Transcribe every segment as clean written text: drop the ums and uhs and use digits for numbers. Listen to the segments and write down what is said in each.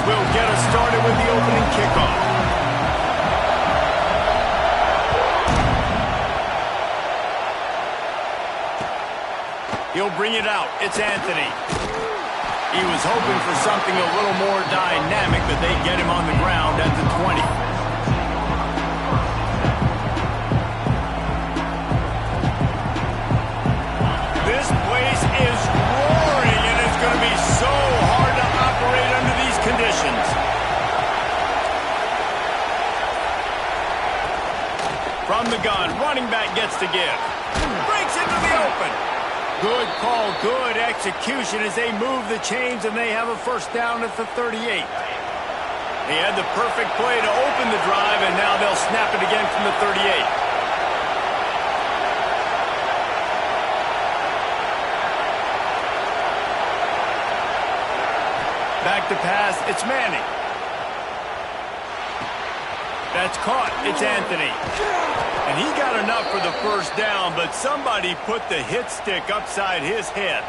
will get us started with the opening kickoff. He'll bring it out. It's Anthony. He was hoping for something a little more dynamic, but they get him on the ground at the 20. This place is roaring, and it's going to be so hard to operate under these conditions. From the gun, running back gets to give. Breaks into the open. Good call, good execution as they move the chains, and they have a first down at the 38. They had the perfect play to open the drive, and now they'll snap it again from the 38. Back to pass, it's Manning. That's caught, it's Anthony. And he got enough for the first down, but somebody put the hit stick upside his head.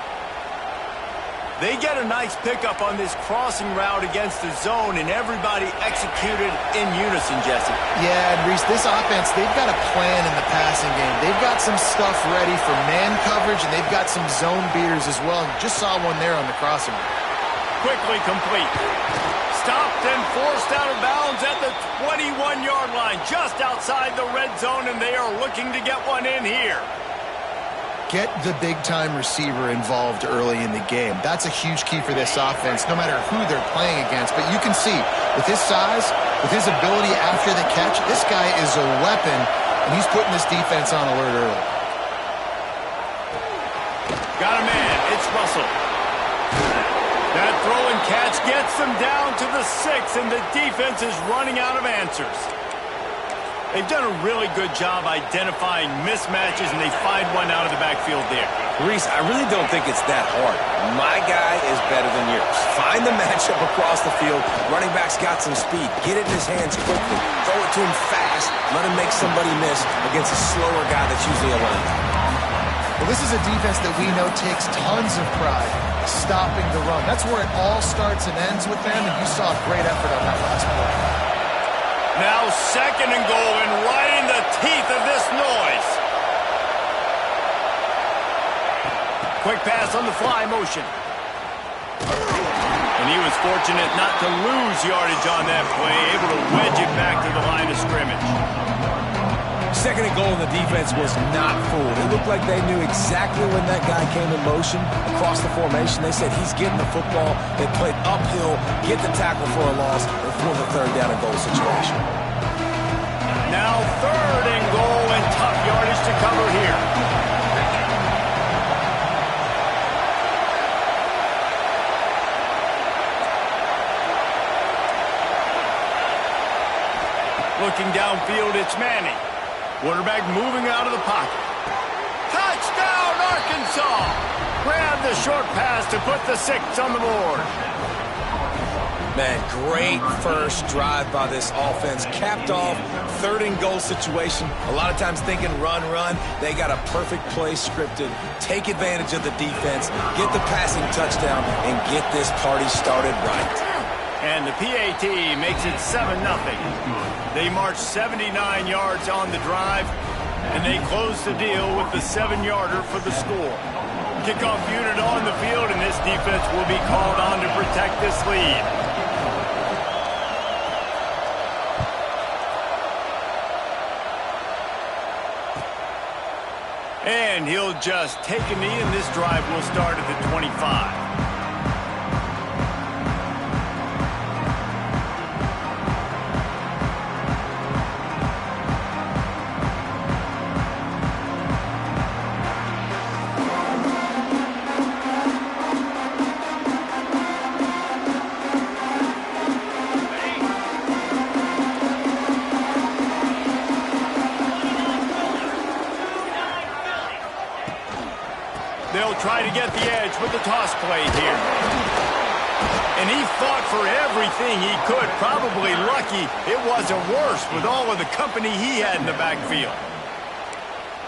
They get a nice pickup on this crossing route against the zone, and everybody executed in unison, Jesse. Yeah, and Reese, this offense, they've got a plan in the passing game. They've got some stuff ready for man coverage, and they've got some zone beaters as well. And just saw one there on the crossing route. Quickly complete. Stopped and forced out of bounds at the 21-yard line, just outside the red zone, and they are looking to get one in here. Get the big-time receiver involved early in the game. That's a huge key for this offense, no matter who they're playing against. But you can see, with his size, with his ability after the catch, this guy is a weapon, and he's putting this defense on alert early. Got a man. It's Russell. That throw and catch gets them down to the 6, and the defense is running out of answers. They've done a really good job identifying mismatches, and they find one out of the backfield there. Reese, I really don't think it's that hard. My guy is better than yours. Find the matchup across the field. Running back's got some speed. Get it in his hands quickly. Throw it to him fast. Let him make somebody miss against a slower guy that's usually a linebacker. Well, this is a defense that we know takes tons of pride stopping the run. That's where it all starts and ends with them, and you saw a great effort on that last play. Now 2nd and goal, and right in the teeth of this noise. Quick pass on the fly motion. And he was fortunate not to lose yardage on that play, able to wedge it back to the line of scrimmage. 2nd and goal, and the defense was not fooled. It looked like they knew exactly when that guy came in motion across the formation. They said he's getting the football. They played uphill, get the tackle for a loss, and form a 3rd down and goal situation. Now 3rd and goal, and tough yardage to cover here. Looking downfield, it's Manning. Quarterback moving out of the pocket. Touchdown, Arkansas! Grab the short pass to put the 6 on the board. Man, great first drive by this offense. Capped off, 3rd and goal situation. A lot of times thinking run. They got a perfect play scripted. Take advantage of the defense, get the passing touchdown, and get this party started right. And the PAT makes it 7-0. They march 79 yards on the drive, and they close the deal with the 7-yarder for the score. Kickoff unit on the field, and this defense will be called on to protect this lead. And he'll just take a knee, and this drive will start at the 25. They'll try to get the edge with the toss play here. And he fought for everything he could. Probably lucky it wasn't worse with all of the company he had in the backfield.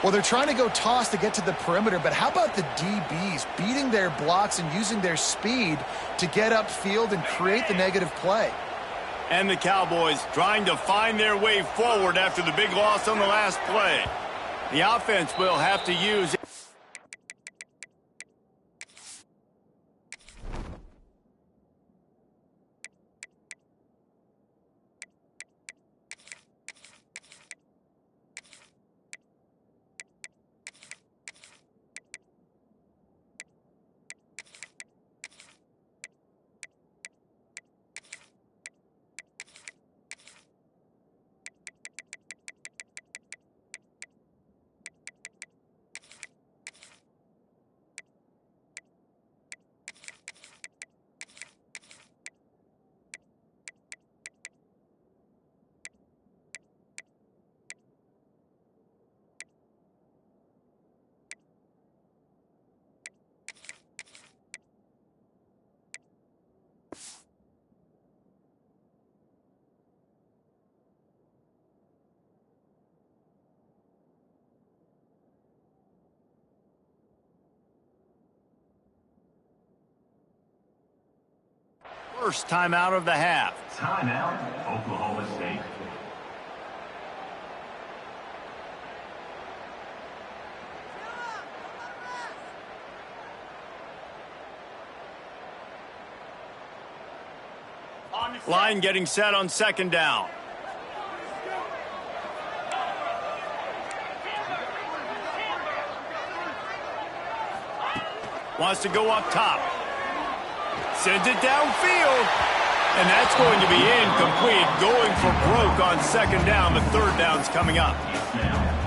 Well, they're trying to go toss to get to the perimeter, but how about the DBs beating their blocks and using their speed to get upfield and create the negative play? And the Cowboys trying to find their way forward after the big loss on the last play. The offense will have to use it. First timeout of the half. Timeout, Oklahoma State. Line getting set on second down. Wants to go up top. Sends it downfield. And that's going to be incomplete. Going for broke on second down. The third down's coming up.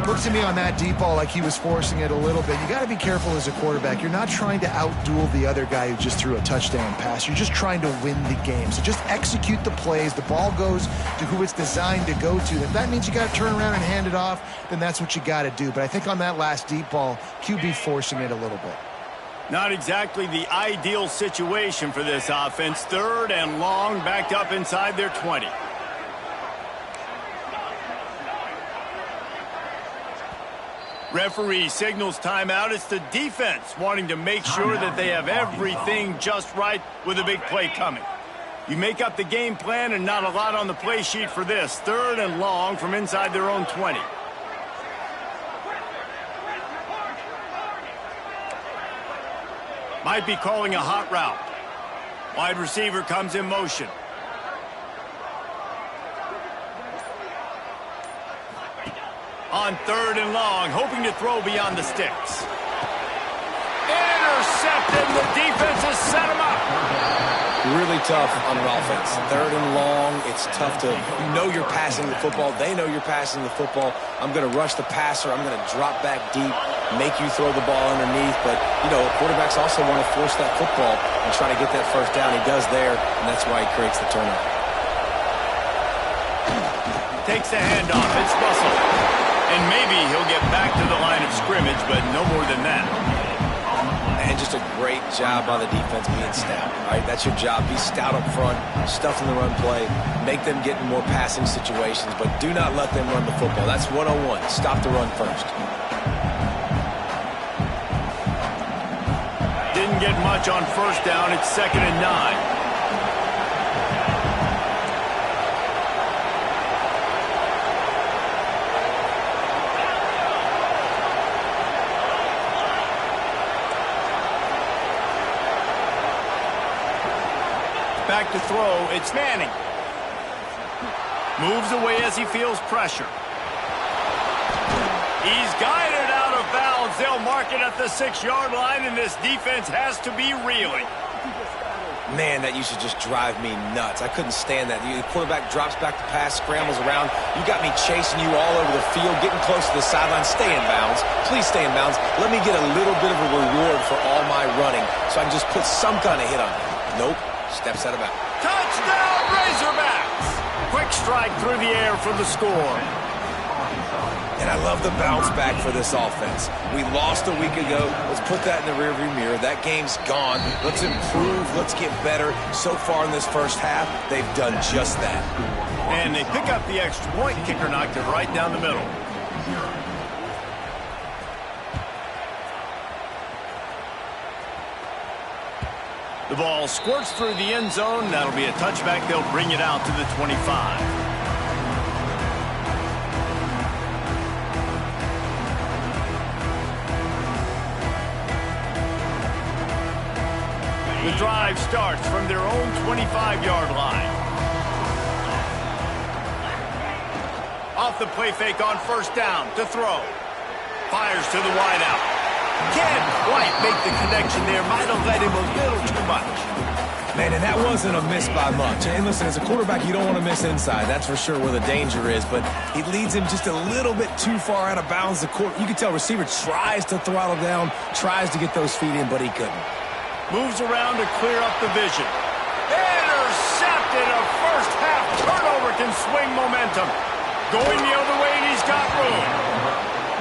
Looks to me on that deep ball like he was forcing it a little bit. You got to be careful as a quarterback. You're not trying to outduel the other guy who just threw a touchdown pass. You're just trying to win the game. So just execute the plays. The ball goes to who it's designed to go to. If that means you got to turn around and hand it off, then that's what you got to do. But I think on that last deep ball, QB forcing it a little bit. Not exactly the ideal situation for this offense. Third and long, backed up inside their 20. Referee signals timeout. It's the defense wanting to make sure that they have everything just right with a big play coming. You make up the game plan and not a lot on the play sheet for this. Third and long from inside their own 20. Might be calling a hot route. Wide receiver comes in motion. On third and long, hoping to throw beyond the sticks. Intercepted. The defense has set him up. Really tough on an offense. Third and long, it's tough to, you know you're passing the football. They know you're passing the football. I'm going to rush the passer. I'm going to drop back deep, make you throw the ball underneath. But, you know, quarterbacks also want to force that football and try to get that first down. He does there, and that's why he creates the turnover. Takes the handoff. It's Russell. And maybe he'll get back to the line of scrimmage, but no more than that. And just a great job by the defense being stout, right? That's your job. Be stout up front, stuff in the run play, make them get in more passing situations, but do not let them run the football. That's 101. Stop the run first. Didn't get much on first down. It's 2nd and 9. Back to throw, it's Manning. Moves away as he feels pressure. He's guided out of bounds. They'll mark it at the 6-yard line, and this defense has to be reeling. Man, that used to just drive me nuts. I couldn't stand that. The quarterback drops back the pass, scrambles around. You got me chasing you all over the field, getting close to the sideline. Stay in bounds. Please stay in bounds. Let me get a little bit of a reward for all my running so I can just put some kind of hit on you. Nope. Steps out of bounds. Touchdown, Razorbacks! Quick strike through the air for the score. And I love the bounce back for this offense. We lost a week ago. Let's put that in the rearview mirror. That game's gone. Let's improve. Let's get better. So far in this first half, they've done just that. And they pick up the extra point. Kicker knocked it right down the middle. The ball squirts through the end zone. That'll be a touchback. They'll bring it out to the 25. The drive starts from their own 25-yard line. Off the play fake on first down to throw. Fires to the wideout. Can't quite make the connection there. Might have let him a little too much. Man, and that wasn't a miss by much. And listen, as a quarterback, you don't want to miss inside. That's for sure where the danger is. But he leads him just a little bit too far out of bounds. You can tell receiver tries to throttle down, tries to get those feet in, but he couldn't. Moves around to clear up the vision. Intercepted. A first-half turnover can swing momentum. Going the other way, and he's got room.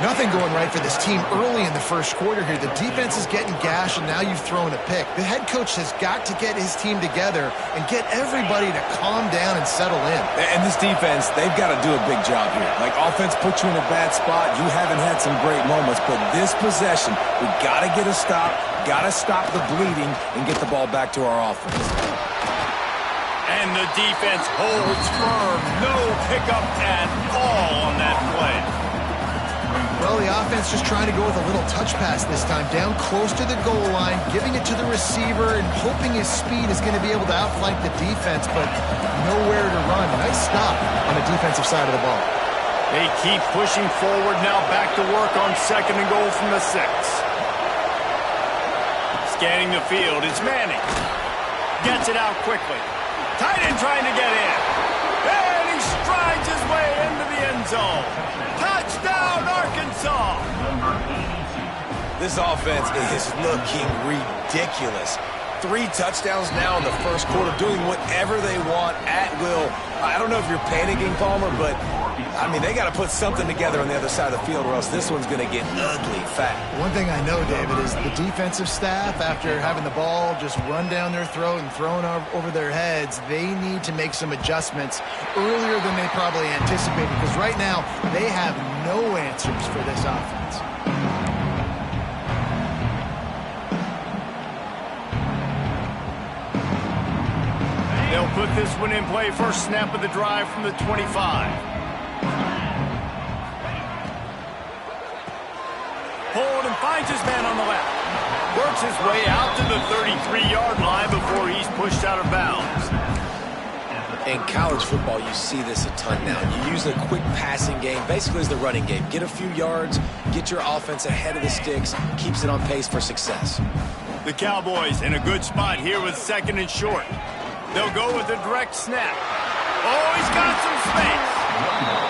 Nothing going right for this team early in the first quarter here. The defense is getting gashed, and now you've thrown a pick. The head coach has got to get his team together and get everybody to calm down and settle in. And this defense, they've got to do a big job here. Like, offense puts you in a bad spot. You haven't had some great moments, but this possession, we got to get a stop, got to stop the bleeding, and get the ball back to our offense. And the defense holds firm. No pickup at all on that play. Well, the offense just trying to go with a little touch pass this time, down close to the goal line, giving it to the receiver and hoping his speed is going to be able to outflank the defense, but nowhere to run. Nice stop on the defensive side of the ball. They keep pushing forward now, back to work on 2nd and goal from the 6. Scanning the field, it's Manning. Gets it out quickly. Tight end trying to get in. And he strides his way into the end zone. Touchdown, Arkansas! This offense is looking ridiculous. 3 touchdowns now in the first quarter, doing whatever they want at will. I don't know if you're panicking, Palmer, but, I mean, they got to put something together on the other side of the field or else this one's going to get ugly fast. One thing I know, David, is the defensive staff, after having the ball just run down their throat and thrown over their heads, they need to make some adjustments earlier than they probably anticipated, because right now they have no answers for this offense. They'll put this one in play. First snap of the drive from the 25. Hold and finds his man on the left. Works his way out to the 33-yard line before he's pushed out of bounds. In college football, you see this a ton now. You use a quick passing game, basically as the running game. Get a few yards, get your offense ahead of the sticks, keeps it on pace for success. The Cowboys in a good spot here with 2nd and short. They'll go with a direct snap. Oh, he's got some space.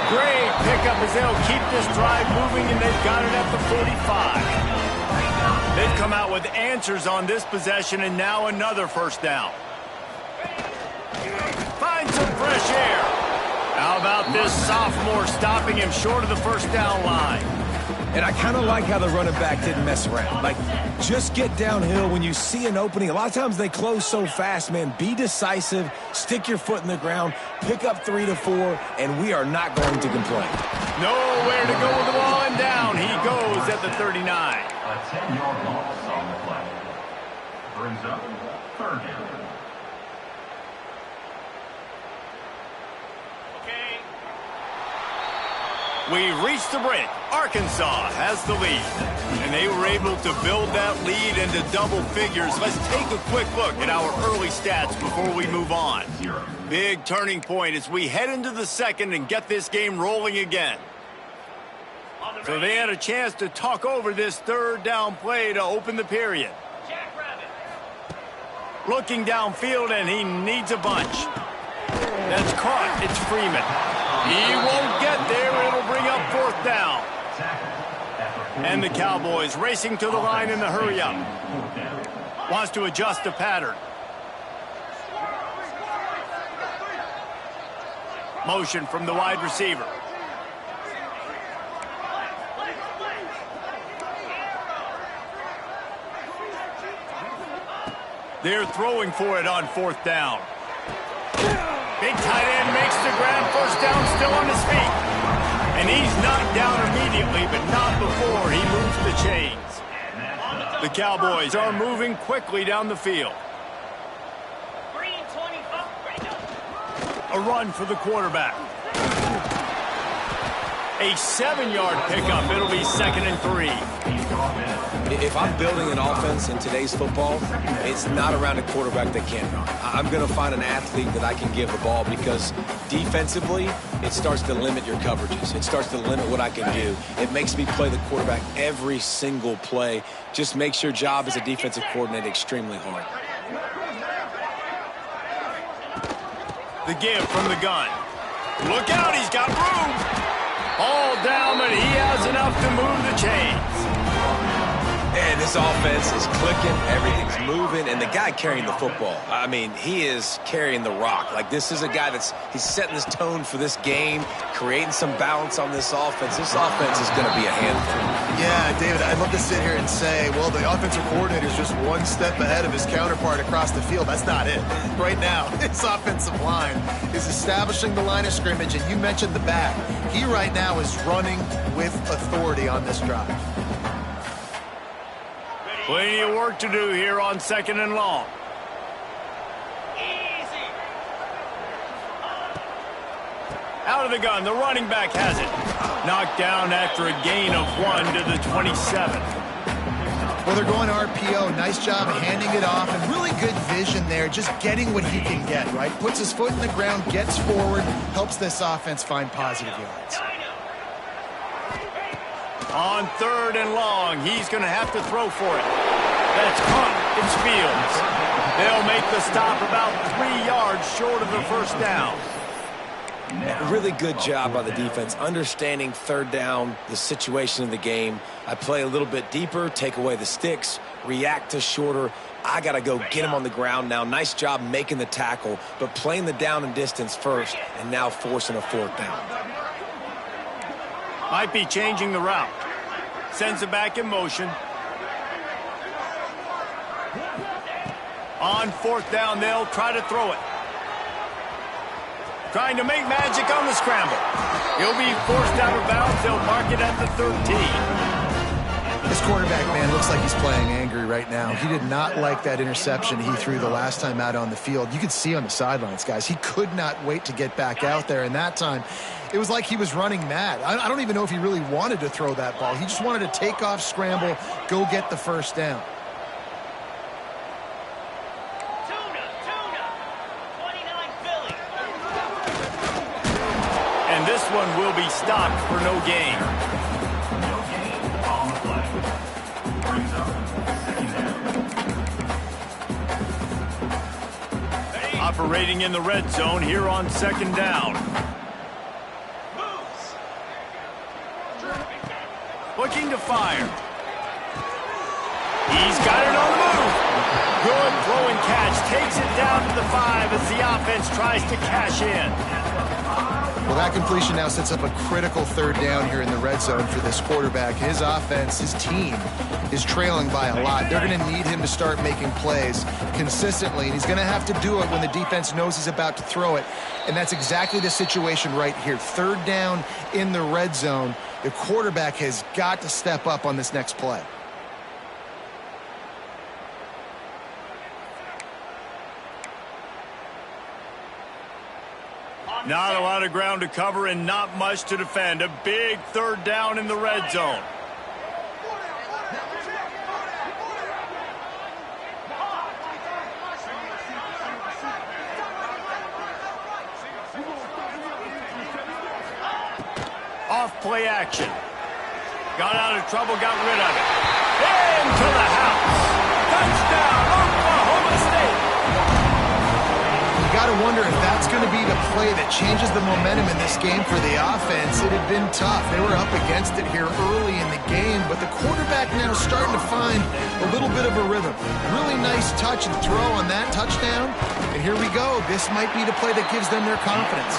Great pickup as they'll keep this drive moving, and they've got it at the 45. They've come out with answers on this possession, and now another first down. Find some fresh air. How about this sophomore stopping him short of the first down line? And I kind of like how the running back didn't mess around. Like, just get downhill when you see an opening. A lot of times they close so fast, man. Be decisive, stick your foot in the ground, pick up 3 to 4, and we are not going to complain. Nowhere to go with the ball, and down he goes at the 39. A 10-yard loss on the play. Brings up 3rd down. We reached the break. Arkansas has the lead. And they were able to build that lead into double figures. Let's take a quick look at our early stats before we move on. Big turning point as we head into the 2nd and get this game rolling again. So they had a chance to talk over this 3rd down play to open the period. Looking downfield, and he needs a bunch. That's caught. It's Freeman. He won't get there. It'll bring up 4th down. And the Cowboys racing to the line in the hurry-up. Wants to adjust the pattern. Motion from the wide receiver. They're throwing for it on 4th down. Big tight end makes the grab. First down, still on his feet. And he's knocked down immediately, but not before he moves the chains. The Cowboys are moving quickly down the field. A run for the quarterback. A 7-yard pickup. It'll be 2nd and 3. If I'm building an offense in today's football, it's not around a quarterback that can't run. I'm going to find an athlete that I can give the ball because defensively, it starts to limit your coverages. It starts to limit what I can do. It makes me play the quarterback every single play. Just makes your job as a defensive coordinator extremely hard. The give from the gun. Look out, he's got room. All down, but he has enough to move the chains. And this offense is clicking, everything's moving, and the guy carrying the football, I mean, he is carrying the rock. Like, this is a guy he's setting this tone for this game, creating some balance on this offense. This offense is going to be a handful. Yeah, David, I'd love to sit here and say, well, the offensive coordinator is just one step ahead of his counterpart across the field. That's not it. Right now, his offensive line is establishing the line of scrimmage, and you mentioned the back. He right now is running with authority on this drive. Plenty of work to do here on 2nd and long. Out of the gun, the running back has it. Knocked down after a gain of 1 to the 27. Well, they're going RPO. Nice job handing it off, and really good vision there, just getting what he can get, right? Puts his foot in the ground, gets forward, helps this offense find positive yards. On 3rd and long, he's going to have to throw for it. That's caught. It's Fields. They'll make the stop about 3 yards short of the first down. Really good job by the defense, understanding 3rd down, the situation of the game. I play a little bit deeper, take away the sticks, react to shorter. I got to go get him on the ground now. Nice job making the tackle, but playing the down and distance first and now forcing a 4th down. Might be changing the route. Sends it back in motion. On 4th down, they'll try to throw it. Trying to make magic on the scramble. He'll be forced out of bounds. They'll mark it at the 13. This quarterback, man, looks like he's playing angry right now. He did not like that interception he threw the last time out on the field. You could see on the sidelines, guys, he could not wait to get back out there. And that time, it was like he was running mad. I don't even know if he really wanted to throw that ball. He just wanted to take off, scramble, go get the 1st down. And this one will be stopped for no gain. Operating in the red zone here on 2nd down. Looking to fire. He's got it on the move. Good throw and catch. Takes it down to the 5 as the offense tries to cash in. Well, that completion now sets up a critical 3rd down here in the red zone for this quarterback. His offense, his team, is trailing by a lot. They're going to need him to start making plays consistently, and he's going to have to do it when the defense knows he's about to throw it. And that's exactly the situation right here. 3rd down in the red zone. The quarterback has got to step up on this next play. Not a lot of ground to cover and not much to defend. A big 3rd down in the red zone. Off play action. Got out of trouble, got rid of it. Into the house. Touchdown, Oklahoma State. You got to wonder if that's going to be the play that changes the momentum in this game for the offense. It had been tough. They were up against it here early in the game, but the quarterback now starting to find a little bit of a rhythm. Really nice touch and throw on that touchdown. And here we go. This might be the play that gives them their confidence.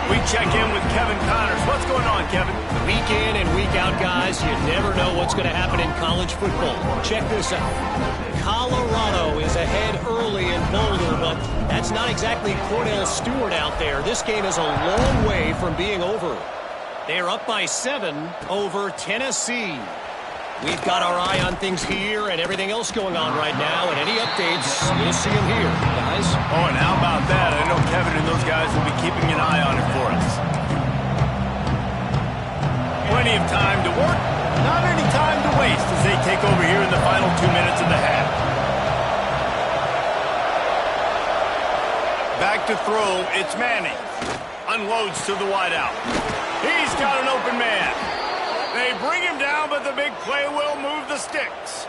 We check in with Kevin Connors. What's going on, Kevin? Week in and week out, guys, you never know what's going to happen in college football. Check this out. Colorado is ahead early in Boulder, but that's not exactly Cornell Stewart out there. This game is a long way from being over. They're up by 7 over Tennessee. We've got our eye on things here and everything else going on right now, and any updates, we'll see them here. guys. Oh, and how about that? I know Kevin and those guys will be keeping an eye on it for us. Plenty of time to work, not any time to waste as they take over here in the final 2 minutes of the half. Back to throw, it's Manning. Unloads to the wideout. He's got an open man. They bring him down, but the big play will move the sticks.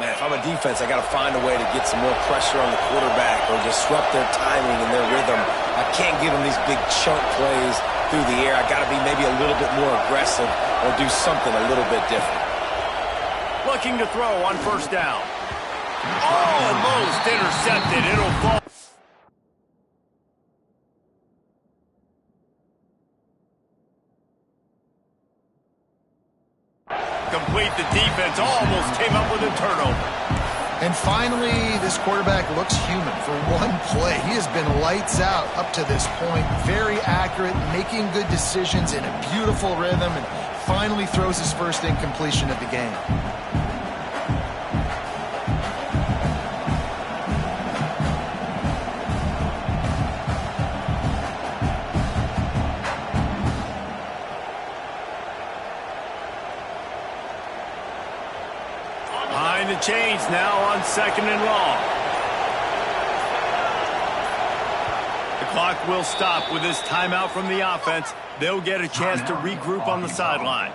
Man, if I'm a defense, I got to find a way to get some more pressure on the quarterback or disrupt their timing and their rhythm. I can't give them these big chunk plays through the air. I got to be maybe a little bit more aggressive or do something a little bit different. Looking to throw on first down. Almost intercepted. It'll fall. Complete. The defense almost came up with a turnover. And finally, this quarterback looks human for one play. He has been lights out up to this point. Very accurate, making good decisions in a beautiful rhythm, and finally throws his first incompletion of the game. Behind the chains now on 2nd and long. The clock will stop with this timeout from the offense. They'll get a chance to regroup on the sideline.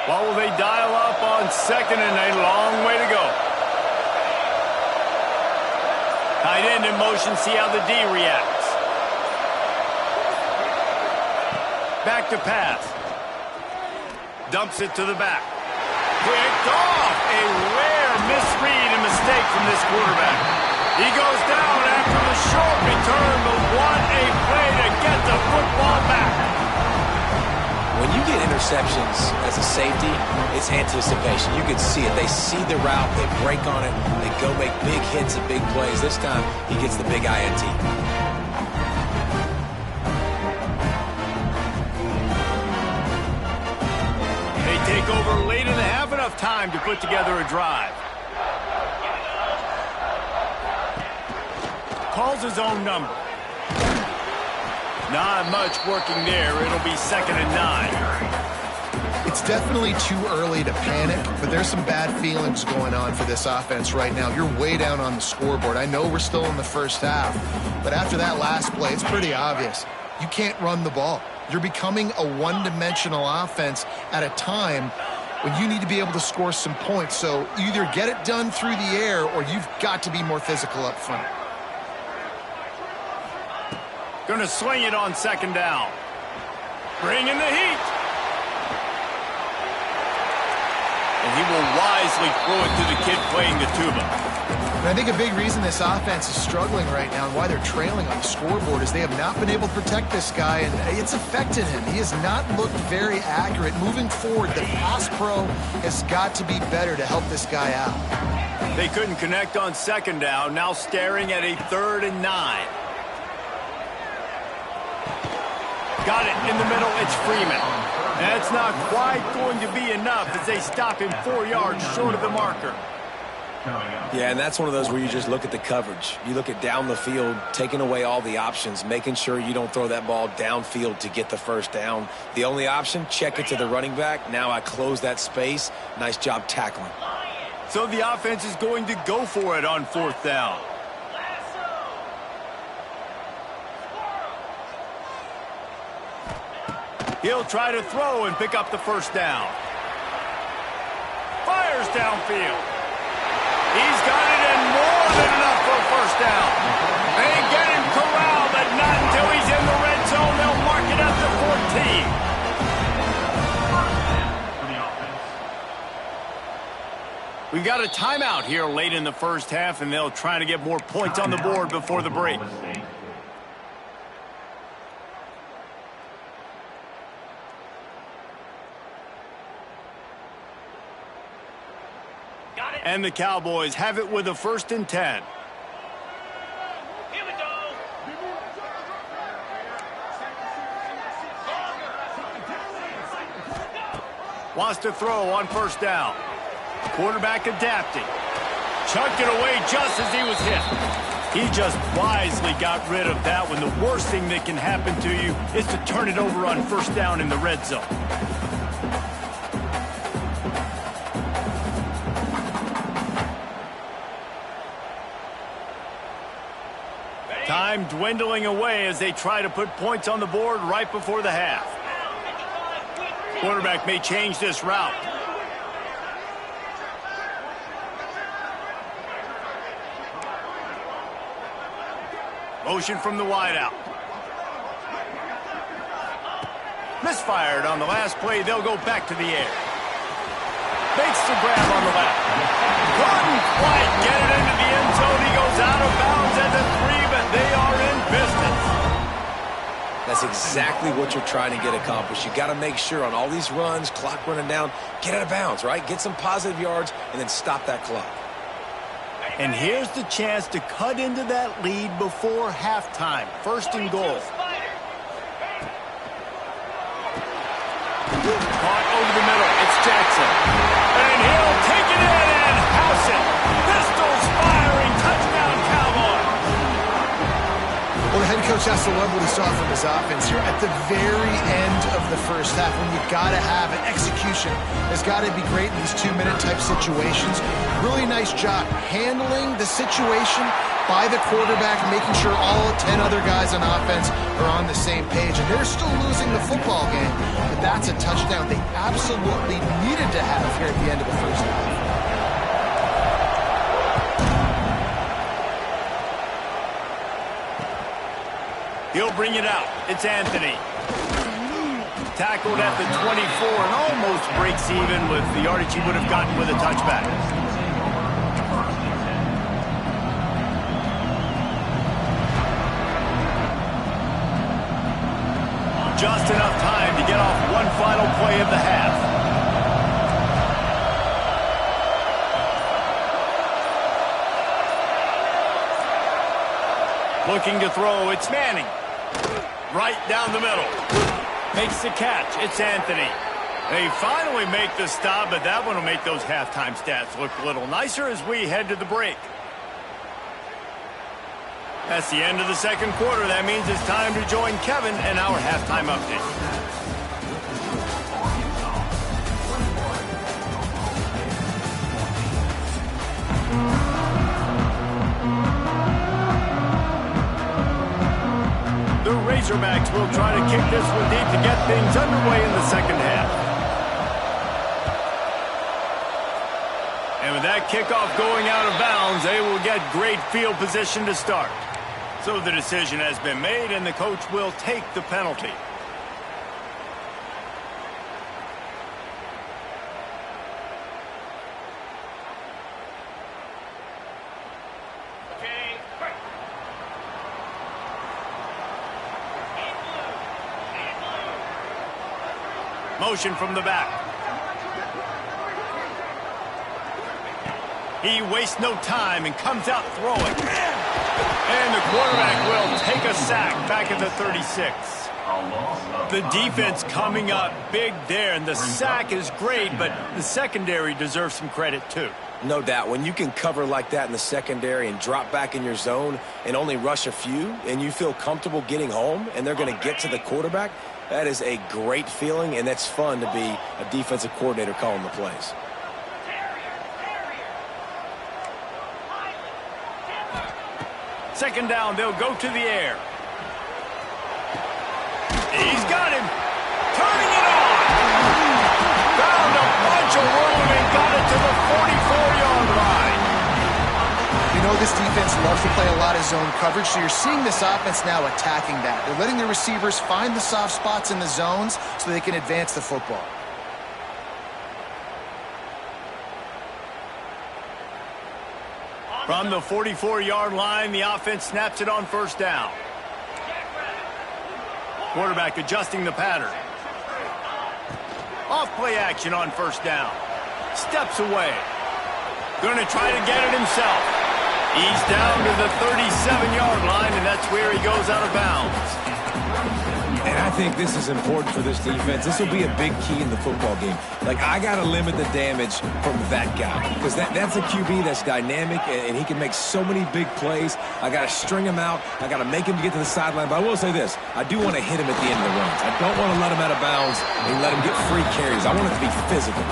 What will they dial up on 2nd and a long way to go? Tight end in motion, see how the D reacts. Back to pass. Dumps it to the back. Picked off. A rare misread and mistake from this quarterback. He goes down after the short return, but what a play to get the football back. When you get interceptions as a safety, it's anticipation. You can see it. They see the route, they break on it, they go make big hits and big plays. This time, he gets the big INT. They take over late in the half, enough time to put together a drive. Calls his own number. Not much working there. It'll be 2nd and 9. It's definitely too early to panic, but there's some bad feelings going on for this offense right now. You're way down on the scoreboard. I know we're still in the first half, but after that last play, it's pretty obvious. You can't run the ball. You're becoming a one-dimensional offense at a time when you need to be able to score some points. So either get it done through the air or you've got to be more physical up front. Going to swing it on 2nd down. Bring in the heat. And he will wisely throw it to the kid playing the tuba. And I think a big reason this offense is struggling right now and why they're trailing on the scoreboard is they have not been able to protect this guy, and it's affected him. He has not looked very accurate. Moving forward, the pass pro has got to be better to help this guy out. They couldn't connect on 2nd down, now staring at a 3rd and 9. Got it in the middle, it's Freeman. That's not quite going to be enough as they stop him 4 yards short of the marker. Yeah, and that's one of those where you just look at the coverage. You look at down the field, taking away all the options, making sure you don't throw that ball downfield to get the first down. The only option, check it to the running back. Now I close that space. Nice job tackling. So the offense is going to go for it on 4th down. He'll try to throw and pick up the first down. Fires downfield. He's got it and more than enough for a first down. They get him corralled, but not until he's in the red zone. They'll mark it up to 14. We've got a timeout here late in the first half, and they'll try to get more points on the board before the break. And the Cowboys have it with a 1st and 10. Wants to throw on first down. Quarterback adapting. Chucked it away just as he was hit. He just wisely got rid of that when the worst thing that can happen to you is to turn it over on first down in the red zone. Time dwindling away as they try to put points on the board right before the half. Quarterback may change this route. Motion from the wideout. Misfired on the last play. They'll go back to the air. Makes the grab on the left. Couldn't quite get it into the end zone. He goes out of bounds at the 3, but they are in business. That's exactly what you're trying to get accomplished. You got to make sure on all these runs, clock running down, get out of bounds, right? Get some positive yards and then stop that clock. And here's the chance to cut into that lead before halftime. First and goal. Caught over the middle. It's Jackson. And he'll take it in and house it. Pistols firing. Touchdown, Cowboys. Well, the head coach has to love what he saw from his offense here at the very end of the first half when you've got to have an execution. Has got to be great in these 2-minute type situations. Really nice job handling the situation by the quarterback, making sure all 10 other guys on offense are on the same page. And they're still losing the football game, but that's a touchdown they absolutely needed to have here at the end of the first half. He'll bring it out. It's Anthony. Tackled at the 24 and almost breaks even with the yardage he would have gotten with a touchback. Just enough time to get off one final play of the half. Looking to throw, it's Manning. Right down the middle. Makes the catch. It's Anthony. They finally make the stop, but that one will make those halftime stats look a little nicer as we head to the break. That's the end of the second quarter. That means it's time to join Kevin in our halftime update. The Razorbacks will try to kick this one deep to get things underway in the second half. And with that kickoff going out of bounds, they will get great field position to start. So the decision has been made, and the coach will take the penalty. Motion from the back. He wastes no time and comes out throwing. And the quarterback will take a sack back at the 36. The defense coming up big there, and the sack is great, but the secondary deserves some credit too. No doubt. When you can cover like that in the secondary and drop back in your zone and only rush a few, and you feel comfortable getting home, and they're going to get to the quarterback, that is a great feeling, and that's fun to be a defensive coordinator calling the plays. Second down, they'll go to the air. He's got him. Turning it on. Found a bunch of room and got it to the 44-yard line. You know this defense loves to play a lot of zone coverage, so you're seeing this offense now attacking that. They're letting the receivers find the soft spots in the zones so they can advance the football. From the 44-yard line, the offense snaps it on first down. Quarterback adjusting the pattern. Off play action on first down. Steps away. Going to try to get it himself. He's down to the 37-yard line, and that's where he goes out of bounds. And I think this is important for this defense. This will be a big key in the football game. Like, I got to limit the damage from that guy because that's a QB that's dynamic, and he can make so many big plays. I got to string him out. I got to make him get to the sideline. But I will say this. I do want to hit him at the end of the runs. I don't want to let him out of bounds and let him get free carries. I want it to be physical.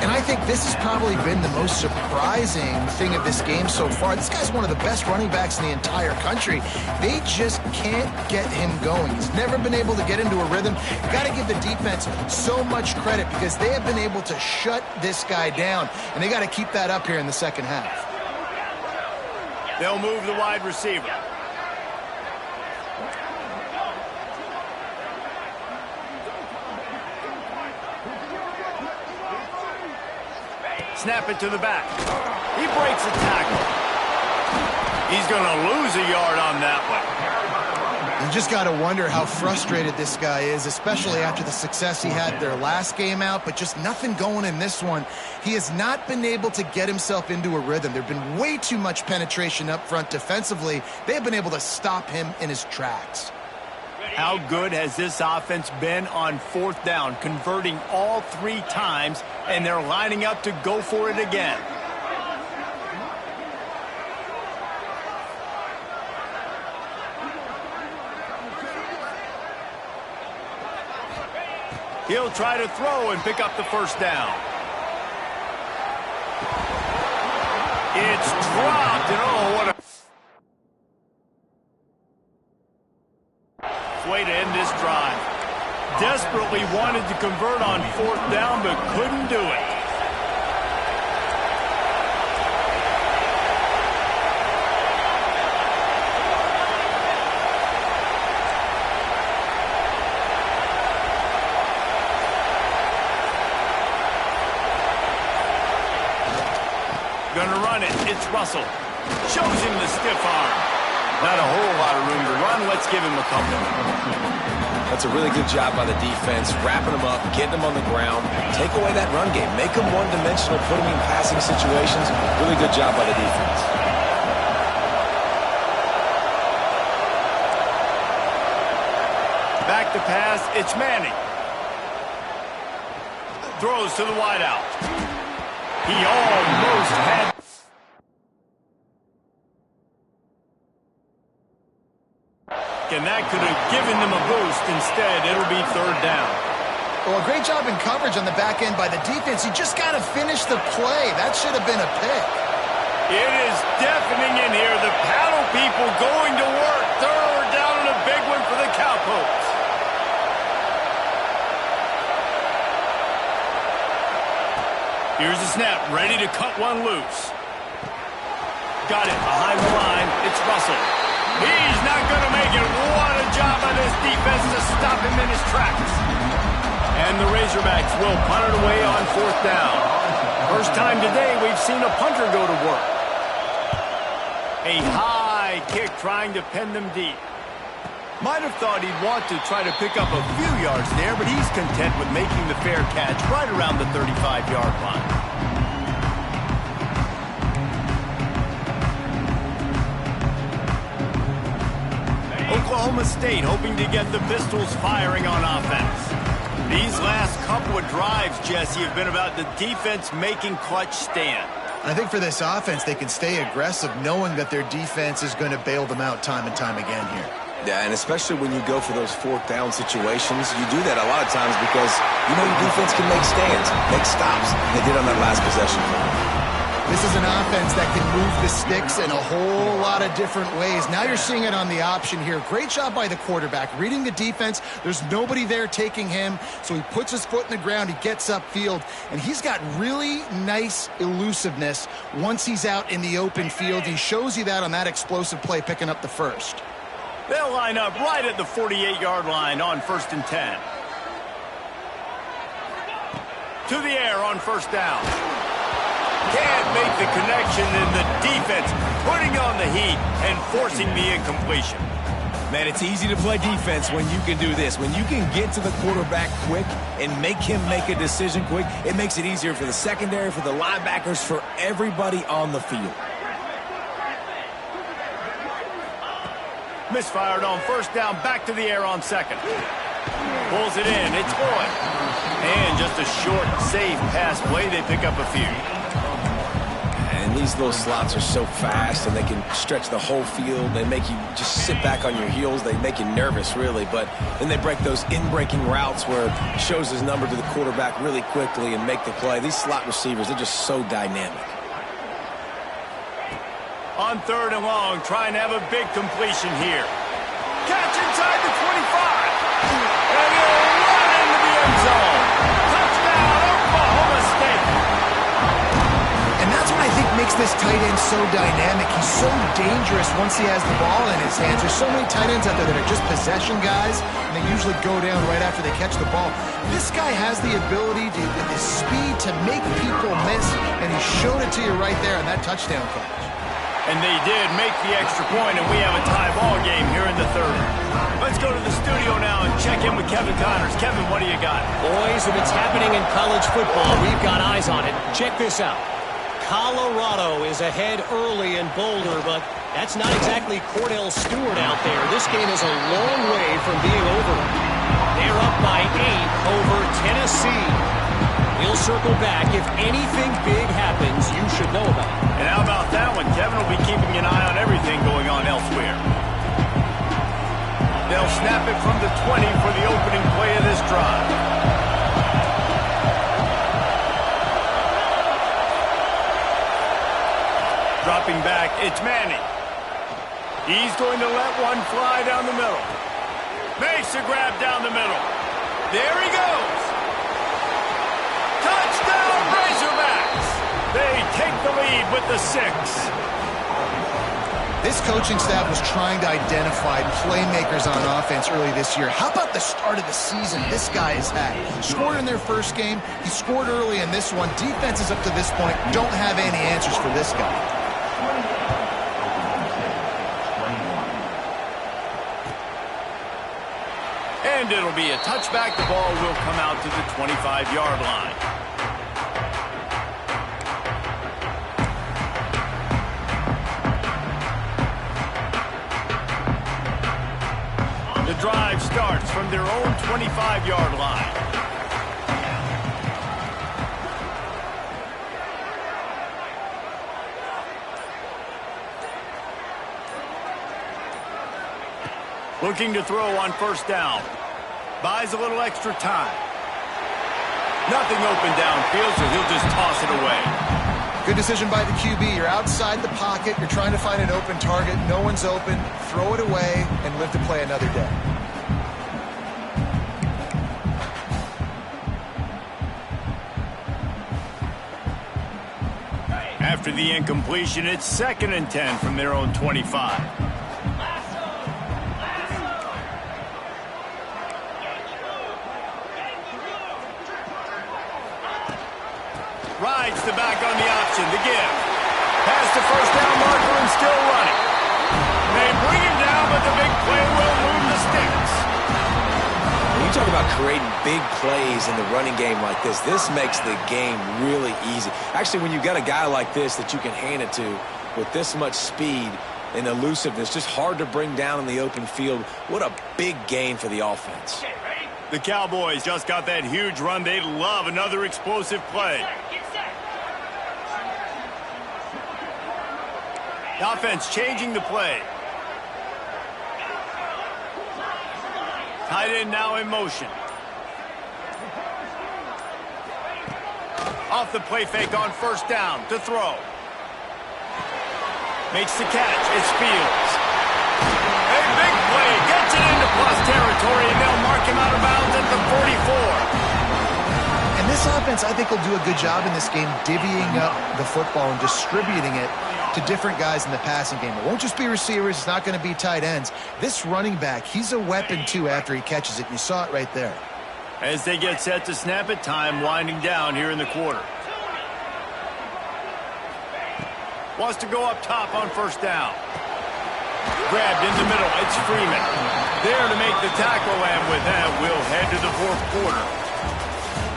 And I think this has probably been the most surprising thing of this game so far. This guy's one of the best running backs in the entire country. They just can't get him going. He's never been able to get into a rhythm. Got to give the defense so much credit because they have been able to shut this guy down, and they got to keep that up here in the second half. They'll move the wide receiver. Snap it to the back. He breaks a tackle. He's going to lose a yard on that one. You just got to wonder how frustrated this guy is, especially after the success he had their last game out, but just nothing going in this one. He has not been able to get himself into a rhythm. There have been way too much penetration up front defensively. They have been able to stop him in his tracks. How good has this offense been on fourth down, converting all 3 times, and they're lining up to go for it again. He'll try to throw and pick up the first down. It's dropped, and oh, what a way to end this drive. Desperately wanted to convert on fourth down, but couldn't do it. Gonna run it. It's Russell. Shows him the stiff arm. Not a whole lot of room to run. Let's give him a couple. That's a really good job by the defense, wrapping him up, getting him on the ground. Take away that run game. Make him one-dimensional, put him in passing situations. Really good job by the defense. Back to pass. It's Manning. Throws to the wideout. He almost had... And that could have given them a boost. Instead, it'll be third down. Well, a great job in coverage on the back end by the defense. He just got to finish the play. That should have been a pick. It is deafening in here. The paddle people going to work. Third down and a big one for the Cowpokes. Here's the snap. Ready to cut one loose. Got it behind the line. It's Russell. He's not going to make it. What a job by this defense to stop him in his tracks. And the Razorbacks will punt it away on fourth down. First time today we've seen a punter go to work. A high kick trying to pin them deep. Might have thought he'd want to try to pick up a few yards there, but he's content with making the fair catch right around the 35-yard line. Oklahoma State hoping to get the Pistols firing on offense. These last couple of drives, Jesse, have been about the defense making clutch stand. I think for this offense, they can stay aggressive knowing that their defense is going to bail them out time and time again here. Yeah, and especially when you go for those fourth down situations, you do that a lot of times because you know your defense can make stands, make stops. They did on that last possession. This is an offense that can move the sticks in a whole lot of different ways. Now you're seeing it on the option here. Great job by the quarterback. Reading the defense, there's nobody there taking him, so he puts his foot in the ground, he gets upfield, and he's got really nice elusiveness once he's out in the open field. He shows you that on that explosive play, picking up the first. They'll line up right at the 48-yard line on 1st and 10. To the air on first down. Can't make the connection, and the defense putting on the heat and forcing the incompletion. Man, it's easy to play defense when you can do this. When you can get to the quarterback quick and make him make a decision quick, it makes it easier for the secondary, for the linebackers, for everybody on the field. Misfired on first down, back to the air on second. Pulls it in, it's Boyd. And just a short, safe pass play, they pick up a few. And these little slots are so fast, and they can stretch the whole field. They make you just sit back on your heels. They make you nervous, really. But then they break those in-breaking routes where he shows his number to the quarterback really quickly and make the play. These slot receivers, they're just so dynamic. On third and long, trying to have a big completion here. Catch inside the 25. And he'll run into the end zone. Touchdown, Oklahoma State. And that's what I think makes this tight end so dynamic. He's so dangerous once he has the ball in his hands. There's so many tight ends out there that are just possession guys, and they usually go down right after they catch the ball. This guy has the ability to, with his speed, to make people miss, and he showed it to you right there in that touchdown catch. And they did make the extra point, and we have a tie ball game here in the third. Let's go to the studio now and check in with Kevin Connors. Kevin, what do you got? Boys, if it's happening in college football, we've got eyes on it. Check this out. Colorado is ahead early in Boulder, but that's not exactly Cordell Stewart out there. This game is a long way from being over. They're up by 8 over Tennessee. We'll circle back. If anything big happens, you should know about it. And how about that one? Kevin will be keeping an eye on everything going on elsewhere. They'll snap it from the 20 for the opening play of this drive. Dropping back, it's Manning. He's going to let one fly down the middle. Makes a grab down the middle. There he goes. Touchdown, Razorbacks! They take the lead with the 6. This coaching staff was trying to identify playmakers on offense early this year. How about the start of the season this guy has had? Scored in their first game. He scored early in this one. Defenses up to this point don't have any answers for this guy. And it'll be a touchback. The ball will come out to the 25-yard line. The drive starts from their own 25-yard line. Looking to throw on first down. Buys a little extra time. Nothing open downfield, so he'll just toss it away. Good decision by the QB. You're outside the pocket. You're trying to find an open target. No one's open. Throw it away and live to play another day. After the incompletion, it's 2nd and 10 from their own 25. Rides the back on the option, the give. Pass to first down marker and still running. They bring him down, but the big play will move the sticks. When you talk about creating big plays in the running game like this makes the game really easy. Actually, when you've got a guy like this that you can hand it to with this much speed and elusiveness, just hard to bring down in the open field, what a big gain for the offense. The Cowboys just got that huge run. They'd love another explosive play. The offense changing the play. Tight end now in motion. Off the play fake on first down to throw. Makes the catch. It's Fields. A big play. Gets it into plus territory, and they'll mark him out of bounds at the 44. And this offense, I think, will do a good job in this game divvying up the football and distributing it to different guys in the passing game. It won't just be receivers. It's not going to be tight ends. This running back, he's a weapon, too, after he catches it. You saw it right there. As they get set to snap it, time winding down here in the quarter. Wants to go up top on first down. Grabbed in the middle. It's Freeman. There to make the tackle, and with that, we'll head to the fourth quarter.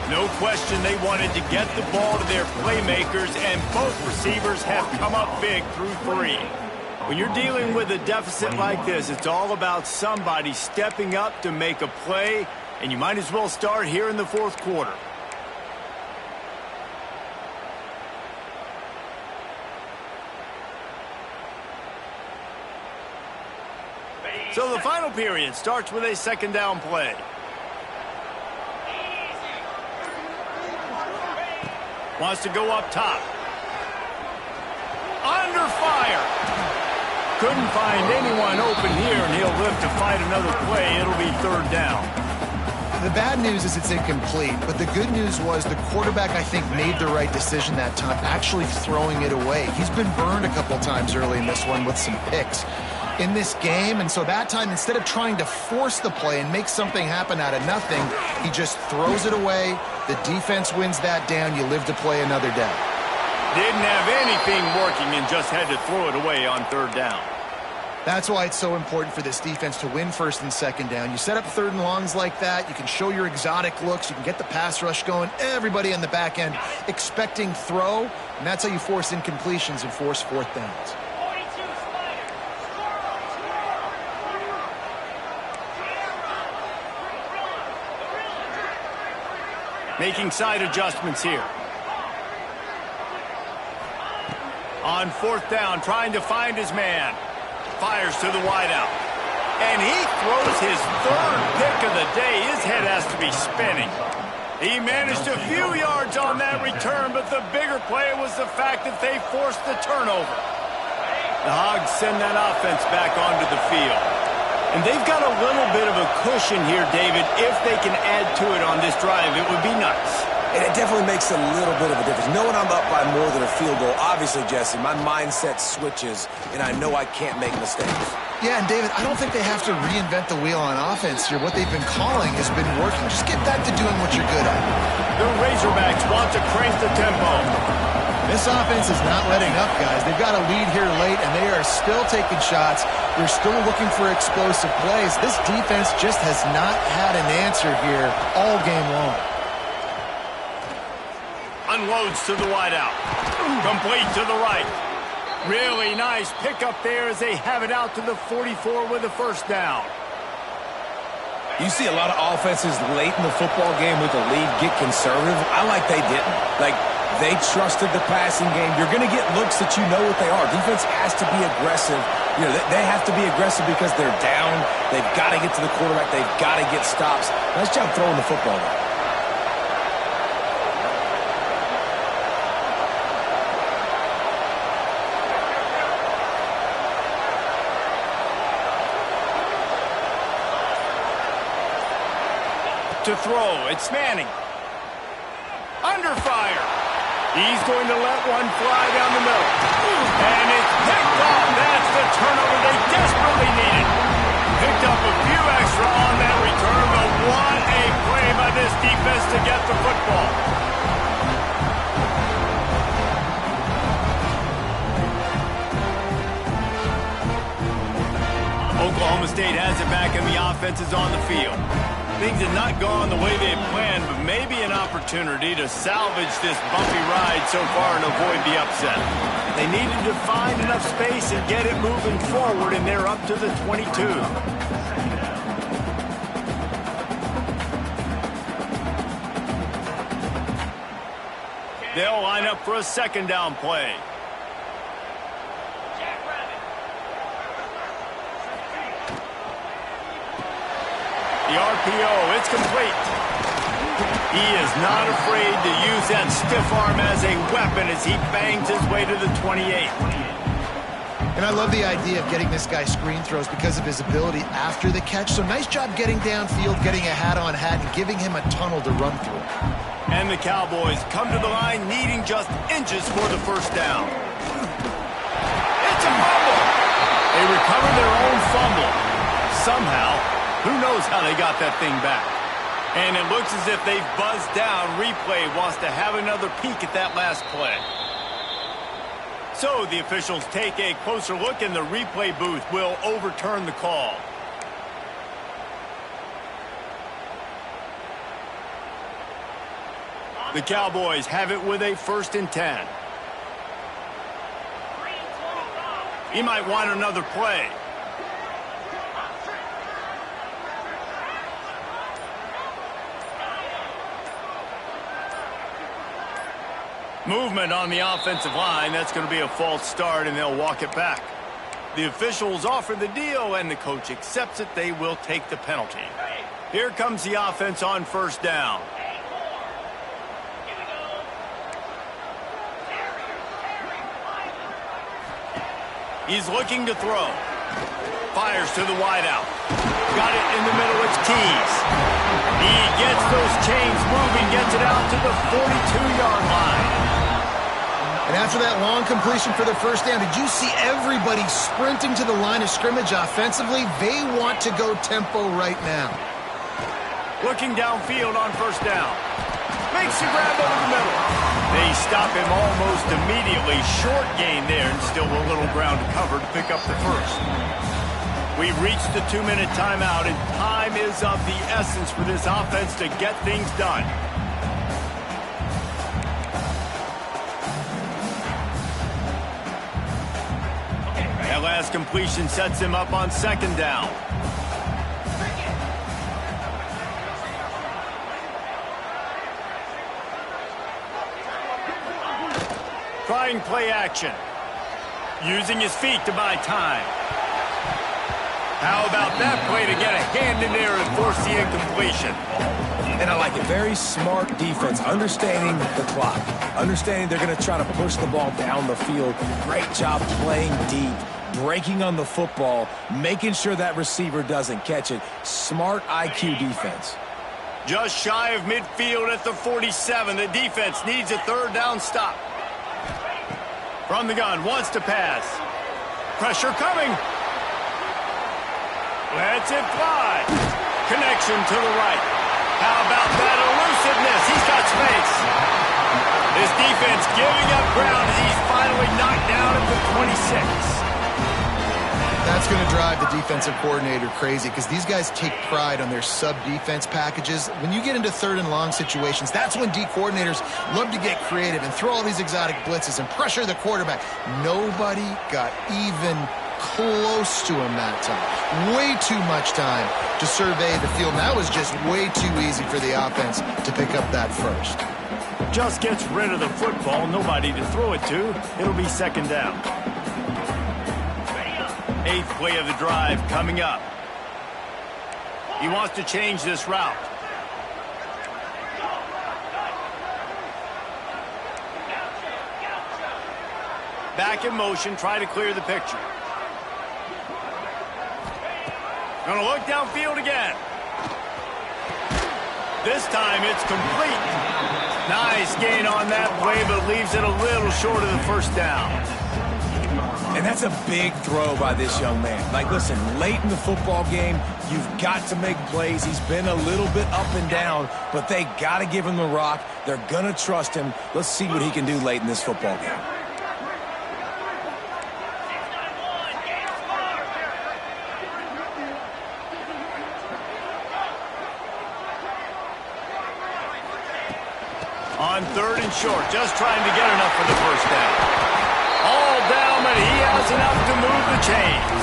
No question they wanted to get the ball to their playmakers, and both receivers have come up big through 3. When you're dealing with a deficit like this, it's all about somebody stepping up to make a play, and you might as well start here in the fourth quarter. So the final period starts with a second down play. Wants to go up top. Under fire. Couldn't find anyone open here, and he'll live to fight another play. It'll be third down. The bad news is it's incomplete, but the good news was the quarterback, I think, made the right decision that time, actually throwing it away. He's been burned a couple times early in this one with some picks in this game, and so that time, instead of trying to force the play and make something happen out of nothing, he just throws it away. The defense wins that down. You live to play another day. Didn't have anything working and just had to throw it away on third down. That's why it's so important for this defense to win first and second down. You set up third and longs like that, you can show your exotic looks, you can get the pass rush going, everybody on the back end expecting throw, and that's how you force incompletions and force fourth downs. Making side adjustments here. On fourth down, trying to find his man. Fires to the wideout. And he throws his third pick of the day. His head has to be spinning. He managed a few yards on that return, but the bigger play was the fact that they forced the turnover. The Hogs send that offense back onto the field. And they've got a little bit of a cushion here, David. If they can add to it on this drive, it would be nice. And it definitely makes a little bit of a difference. Knowing I'm up by more than a field goal, obviously, Jesse, my mindset switches, and I know I can't make mistakes. Yeah, and David, I don't think they have to reinvent the wheel on offense here. What they've been calling has been working. Just get back to doing what you're good at. The Razorbacks want to crank the tempo. This offense is not letting up, guys. They've got a lead here late, and they are still taking shots. They're still looking for explosive plays. This defense just has not had an answer here all game long. Unloads to the wideout. Complete to the right. Really nice pickup there as they have it out to the 44 with a first down. You see a lot of offenses late in the football game with the lead get conservative. I like they didn't. Like, they trusted the passing game. You're going to get looks that you know what they are. Defense has to be aggressive. You know, they have to be aggressive because they're down. They've got to get to the quarterback. They've got to get stops. Nice job throwing the football there. To throw, it's Manning. Under fire. He's going to let one fly down the middle. And it's picked off. That's the turnover they desperately needed. Picked up a few extra on that return, but what a play by this defense to get the football. Oklahoma State has it back and the offense is on the field. Things have not gone the way they had planned, but maybe an opportunity to salvage this bumpy ride so far and avoid the upset. They needed to find enough space and get it moving forward, and they're up to the 22. They'll line up for a second down play. The RPO, it's complete. He is not afraid to use that stiff arm as a weapon as he bangs his way to the 28. And I love the idea of getting this guy screen throws because of his ability after the catch. So nice job getting downfield, getting a hat-on-hat, and giving him a tunnel to run through. And the Cowboys come to the line needing just inches for the first down. It's a fumble. They recover their own fumble. Somehow. Who knows how they got that thing back? And it looks as if they've buzzed down. Replay wants to have another peek at that last play. So the officials take a closer look, and the replay booth will overturn the call. The Cowboys have it with a 1st and 10. He might want another play. Movement on the offensive line. That's going to be a false start, and they'll walk it back. The officials offer the deal, and the coach accepts it. They will take the penalty. Here comes the offense on first down. He's looking to throw. Fires to the wideout. Got it in the middle. It's Keys. He gets those chains moving, gets it out to the 42-yard line. And after that long completion for the first down, did you see everybody sprinting to the line of scrimmage offensively? They want to go tempo right now. Looking downfield on first down. Makes the grab over the middle. They stop him almost immediately. Short gain there, and still a little ground to cover to pick up the first. We've reached the 2-minute timeout, and time is of the essence for this offense to get things done. That last completion sets him up on second down. Trying play action. Using his feet to buy time. How about that play to get a hand in there and force the incompletion? And I like it. Very smart defense. Understanding the clock. Understanding they're going to try to push the ball down the field. Great job playing deep. Breaking on the football. Making sure that receiver doesn't catch it. Smart IQ defense. Just shy of midfield at the 47. The defense needs a third down stop. From the gun, wants to pass. Pressure coming. Lets it fly. Connection to the right. How about that elusiveness? He's got space. This defense giving up ground as he's finally knocked down at the 26. That's going to drive the defensive coordinator crazy because these guys take pride on their sub-defense packages. When you get into third and long situations, that's when D coordinators love to get creative and throw all these exotic blitzes and pressure the quarterback. Nobody got even close to him that time. Way too much time to survey the field. And that was just way too easy for the offense to pick up that first. Just gets rid of the football. Nobody to throw it to. It'll be second down. 8th play of the drive coming up. He wants to change this route. Back in motion, try to clear the picture. Gonna look downfield again. This time it's complete. Nice gain on that play, but leaves it a little short of the first down. And that's a big throw by this young man. Like, listen, late in the football game, you've got to make plays. He's been a little bit up and down, but they got to give him the rock. They're going to trust him. Let's see what he can do late in this football game. On third and short, just trying to get enough for the first down. All down, but he has enough to move the chains.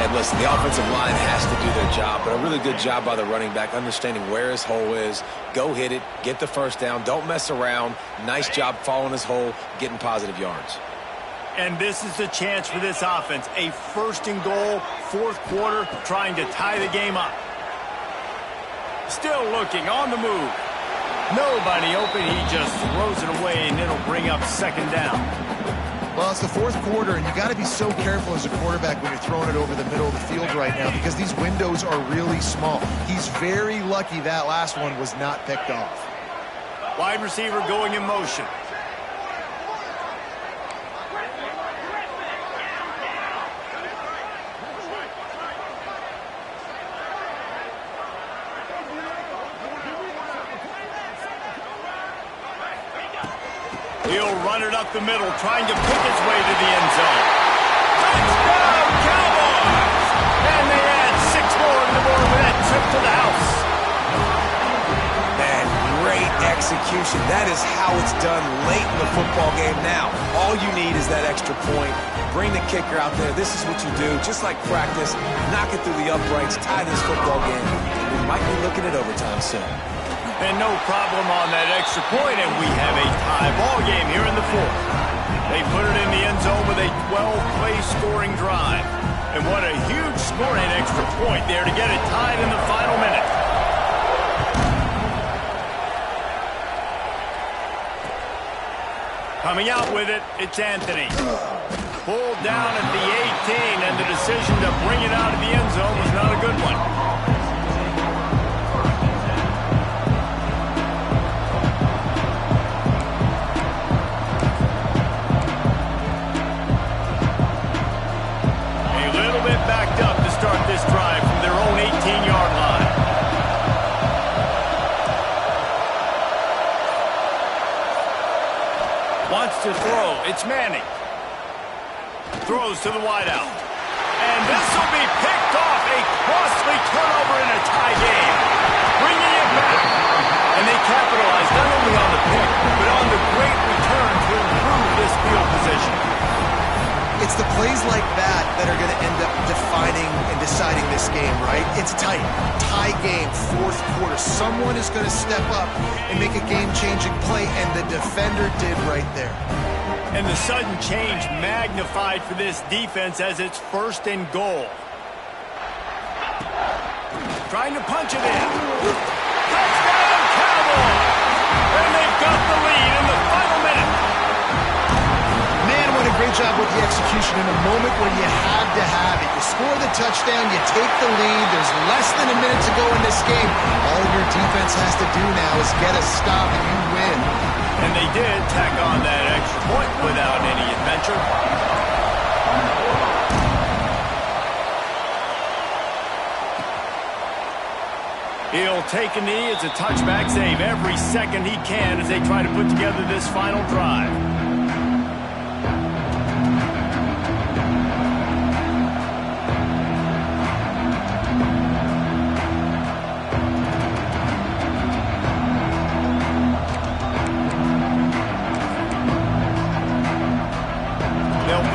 And listen, the offensive line has to do their job, but a really good job by the running back, understanding where his hole is. Go hit it, get the first down, don't mess around. Nice job following his hole, getting positive yards. And this is the chance for this offense. A first and goal, fourth quarter, trying to tie the game up. Still looking, on the move. Nobody open, he just throws it away, and it'll bring up second down. Well, it's the fourth quarter, and you got to be so careful as a quarterback when you're throwing it over the middle of the field right now because these windows are really small. He's very lucky that last one was not picked off. Wide receiver going in motion. He'll run it up the middle, trying to pick his way to the end zone. Touchdown, Cowboys! And they add 6 more to the board with that trip to the house. And great execution. That is how it's done late in the football game now. All you need is that extra point. Bring the kicker out there. This is what you do. Just like practice, knock it through the uprights, tie this football game. We might be looking at overtime soon. And no problem on that extra point, and we have a tie ball game here in the fourth. They put it in the end zone with a 12-play scoring drive. And what a huge scoring extra point there to get it tied in the final minute. Coming out with it, it's Anthony. Pulled down at the 18, and the decision to bring it out of the end zone was not a good one. A little bit backed up to start this drive from their own 18-yard line. Wants to throw. It's Manning. Throws to the wideout. And this will be picked off. A costly turnover in a tie game. Bringing it back. And they capitalize not only on the pick, but on the great return to improve this field position. It's the plays like that that are going to end up defining and deciding this game, right? It's tight. Tie game, fourth quarter. Someone is going to step up and make a game-changing play, and the defender did right there. And the sudden change magnified for this defense as it's 1st and goal. Trying to punch it in. Touchdown, Cowboys! And they've got the lead in the final minute. Man, what a great job with the execution in a moment where you had to have it. You score the touchdown, you take the lead. There's less than a minute to go in this game. All your defense has to do now is get a stop and you win. And they did tack on that extra point without any adventure. He'll take a knee. It's a touchback, save every second he can as they try to put together this final drive.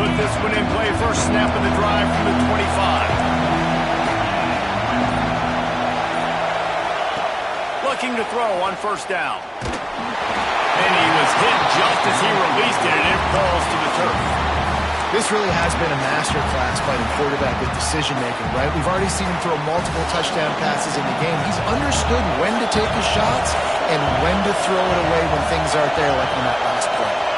Put this one in play, first snap of the drive from the 25. Looking to throw on 1st down. And he was hit just as he released it, and it falls to the turf. This really has been a masterclass by the quarterback with decision-making, right? We've already seen him throw multiple touchdown passes in the game. He's understood when to take his shots and when to throw it away when things aren't there, like on that last play.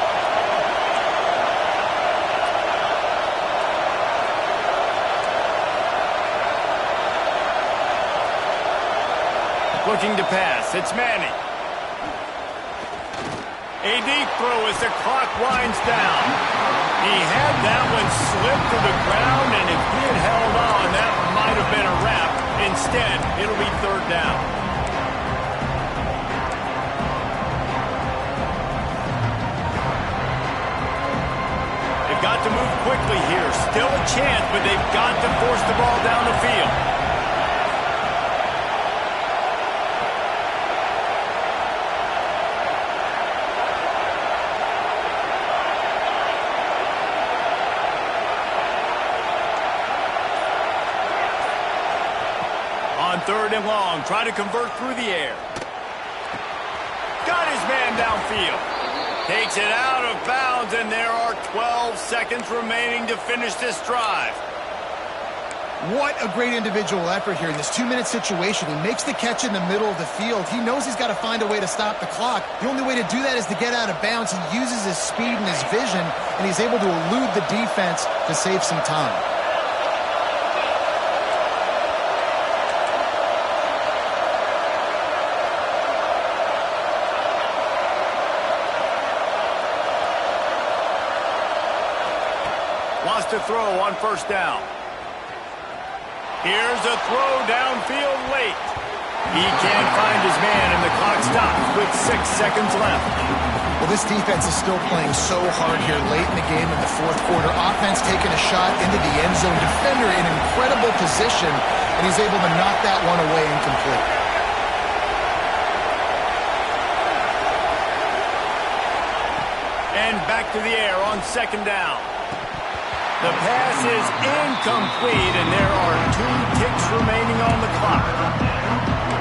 Looking to pass. It's Manning. A deep throw as the clock winds down. He had that one slip to the ground, and if he had held on, that might have been a wrap. Instead, it'll be 3rd down. They've got to move quickly here. Still a chance, but they've got to force the ball down the field. On 3rd and long, try to convert through the air. Got his man downfield. Takes it out of bounds, and there are 12 seconds remaining to finish this drive. What a great individual effort here in this 2-minute situation. He makes the catch in the middle of the field. He knows he's got to find a way to stop the clock. The only way to do that is to get out of bounds. He uses his speed and his vision, and he's able to elude the defense to save some time. Wants to throw on 1st down. Here's a throw downfield late. He can't find his man, and the clock stops with 6 seconds left. Well, this defense is still playing so hard here late in the game in the 4th quarter. Offense taking a shot into the end zone. Defender in incredible position, and he's able to knock that one away incomplete. and back to the air on second down. The pass is incomplete, and there are 2 ticks remaining on the clock.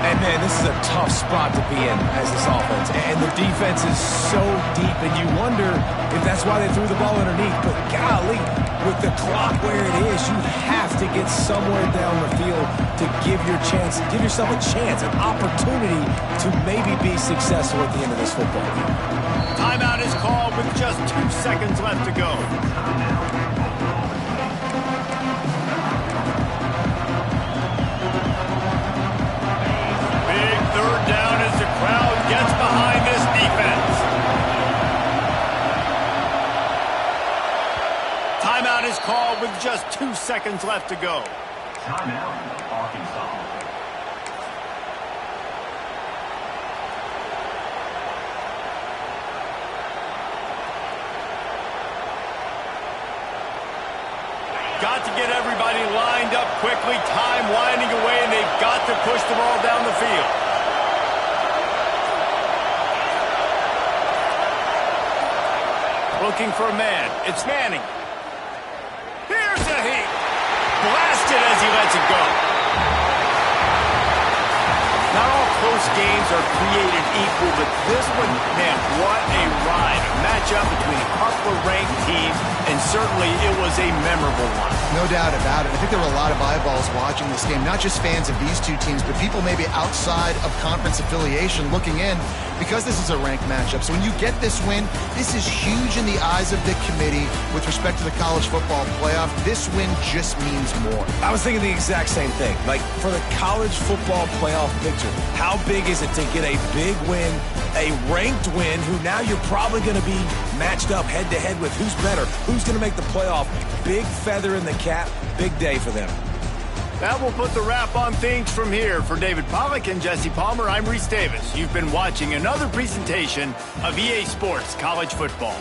And, man, this is a tough spot to be in as this offense. And the defense is so deep, and you wonder if that's why they threw the ball underneath. But, golly, with the clock where it is, you have to get somewhere down the field to give yourself a chance, an opportunity to maybe be successful at the end of this football game. Timeout is called with just 2 seconds left to go. Third down as the crowd gets behind this defense. Timeout is called with just 2 seconds left to go. Timeout, Arkansas. Got to get everybody lined up quickly, time winding away, and they've got to push the ball down the field. Looking for a man. It's Manning. Here's a heat. Blasted as he lets it go. Not all close games are created equal, but this one, man, what a ride. A matchup between upper-ranked teams, and certainly it was a memorable one. No doubt about it. I think there were a lot of eyeballs watching this game, not just fans of these two teams, but people maybe outside of conference affiliation looking in, because this is a ranked matchup. So when you get this win, this is huge in the eyes of the committee with respect to the college football playoff. This win just means more. I was thinking the exact same thing. Like, for the college football playoff picture, how big is it to get a big win, a ranked win, who now you're probably going to be matched up head-to-head with who's better, who's going to make the playoff. Big feather in the cap, big day for them. That will put the wrap on things from here. For David Pollack and Jesse Palmer, I'm Reese Davis. You've been watching another presentation of EA Sports College Football.